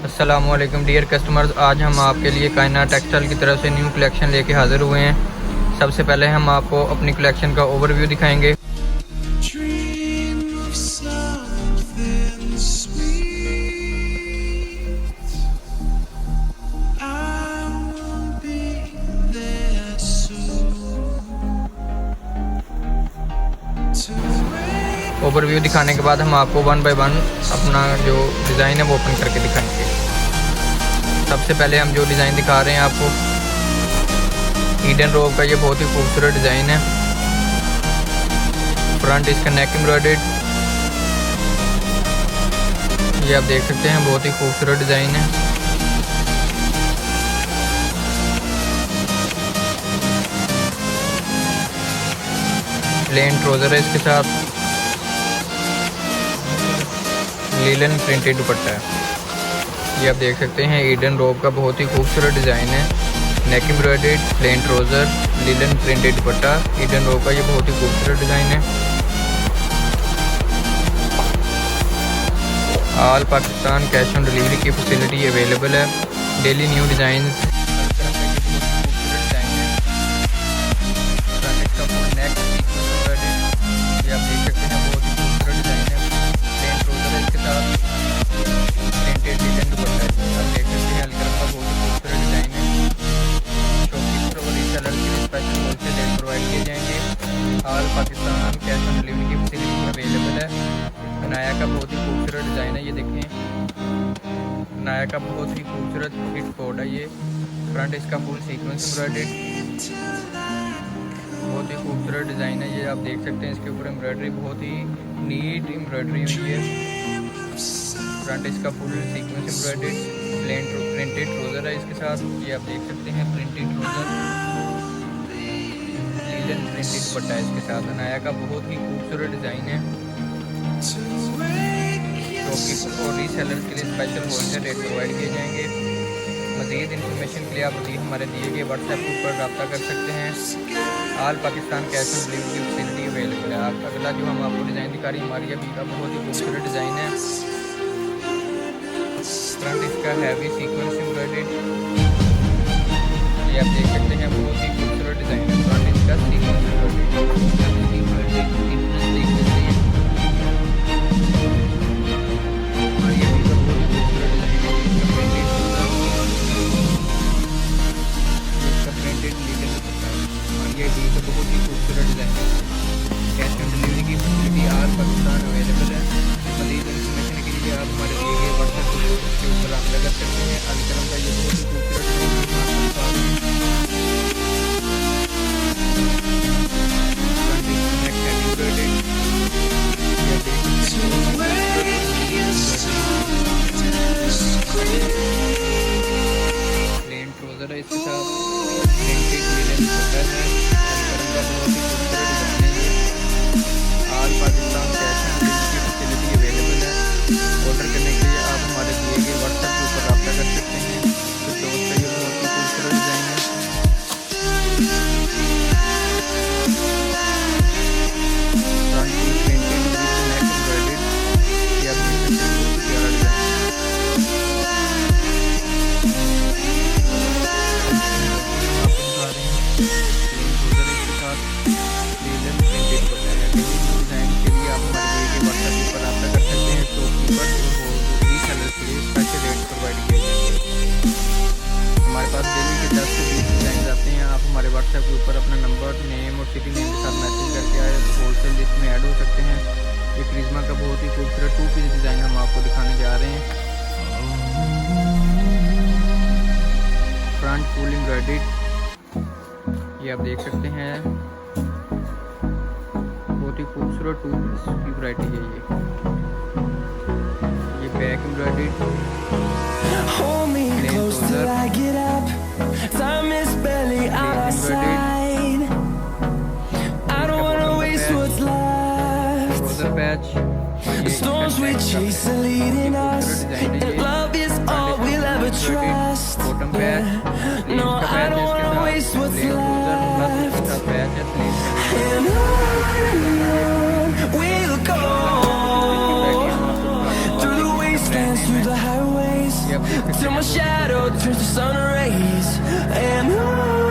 अस्सलामुअलैकुम dear customers, आज हम आपके लिए कायनात टेक्सटाइल की तरफ से न्यू कलेक्शन लेके हाज़िर हुए हैं। सबसे पहले हम आपको अपनी कलेक्शन का ओवरव्यू दिखाएंगे। ओवरव्यू दिखाने के बाद हम आपको वन बाय वन अपना जो डिज़ाइन है वो ओपन करके दिखाएंगे। सबसे पहले हम जो डिज़ाइन दिखा रहे हैं आपको, ईडन रोब का ये बहुत ही खूबसूरत डिज़ाइन है। फ्रंट इसका नेक एम्ब्रॉयडर्ड, ये आप देख सकते हैं, बहुत ही खूबसूरत डिज़ाइन है। प्लेन ट्राउज़र है, इसके साथ लीलन प्रिंटेड दुपट्टा है। ये आप देख सकते हैं, ईडन रोब का बहुत ही खूबसूरत डिज़ाइन है। नेक एम्ब्रॉयडर्ड, प्लेन ट्राउज़र, लीलन प्रिंटेड दुपट्टा, ईडन रोब का ये बहुत ही खूबसूरत डिज़ाइन है। All Pakistan cash on delivery की फैसिलिटी अवेलेबल है। Daily new design all Pakistan cash on delivery की फैसिलिटी अवेलेबल है। कनाया का बहुत ही खूबसूरत डिज़ाइन है, ये देखें, कनाया का बहुत ही खूबसूरत हिट कोड है। ये फ्रंट इसका फुल सीक्वेंस एम्ब्रॉयडर्ड, बहुत ही खूबसूरत डिज़ाइन है। ये आप देख सकते हैं, इसके ऊपर एम्ब्रॉयडरी बहुत ही नीट एम्ब्रॉयडरी हुई है। फ्रंट इसका full sequins embroidered, plain printed trouser है इसके साथ, ये आप देख सकते हैं, प्रिंटेड ट्राउज़र, प्रिंटेड दुपट्टा इसके साथ। अनाया का बहुत ही खूबसूरत डिज़ाइन है। शॉपकीपर और रीसेलर्स के लिए स्पेशल होलसेल रेट प्रोवाइड किए जाएंगे। मज़ीद इन्फॉर्मेशन के लिए आप हमारे दिए गए व्हाट्सएप ग्रुप पर रब्ता कर सकते हैं। All Pakistan cash on delivery की फैसिलिटी अवेलेबल है। आप अगला जो हम आपको डिज़ाइन दिखा रही है, हमारी अभी का बहुत ही खूबसूरत डिज़ाइन है। फ्रंट इसका हैवी सीक्वेंस एम्ब्रॉयडर्ड, ये आप देख सकते हैं, बहुत ही खूबसूरत डिज़ाइन है। फ्रंट इसका सीक्वेंस बहुत ही खूबसूरत डिज़ाइन है। कैश ऑन डिलीवरी की फैसिलिटी ऑल पाकिस्तान अवेलेबल है। मज़ीद इन्फॉर्मेशन के लिए आप हमारे दिए गए व्हाट्सएप के ऊपर रब्ता कर सकते हैं। अलकरम का ये बहुत ही खूबसूरत प्लेन ट्राउज़र है, इसके साथ प्रिंटेड लीलन दुपट्टा है। अलकरम का बहुत ही खूबसूरत डिज़ाइन है। All Pakistan cash on delivery की फैसिलिटी अवेलेबल है। ऑर्डर करने के लिए आप हमारे दिए गए व्हाट्सएप के ऊपर रब्ता कर सकते हैं। तो दोस्तों, ये बहुत ही खूबसूरत डिज़ाइन है। हमारे पास डेली के 10 से 20 डिज़ाइन आते हैं। आप हमारे व्हाट्सएप के ऊपर अपना नंबर, नेम और सिटी नेम के साथ मैसेज करके आए तो होलसेल लिस्ट में ऐड हो सकते हैं। ये करिश्मा का बहुत ही खूबसूरत 2 पीस डिज़ाइन हम आपको दिखाने जा रहे हैं। फ्रंट फुल एम्ब्रॉयडर्ड, ये आप देख सकते हैं, बहुत ही खूबसूरत 2 पीस की वैरायटी है। ये back embroidered, Hold me close till I get up. Time is barely on our side. I don't wanna waste what's left. Patch, The storms we chase are leading us, and love is all we'll ever trust. No, I don't wanna waste what's left. And on we'll go through the wastelands, through the highways. till my shadow turns to sun rays. And on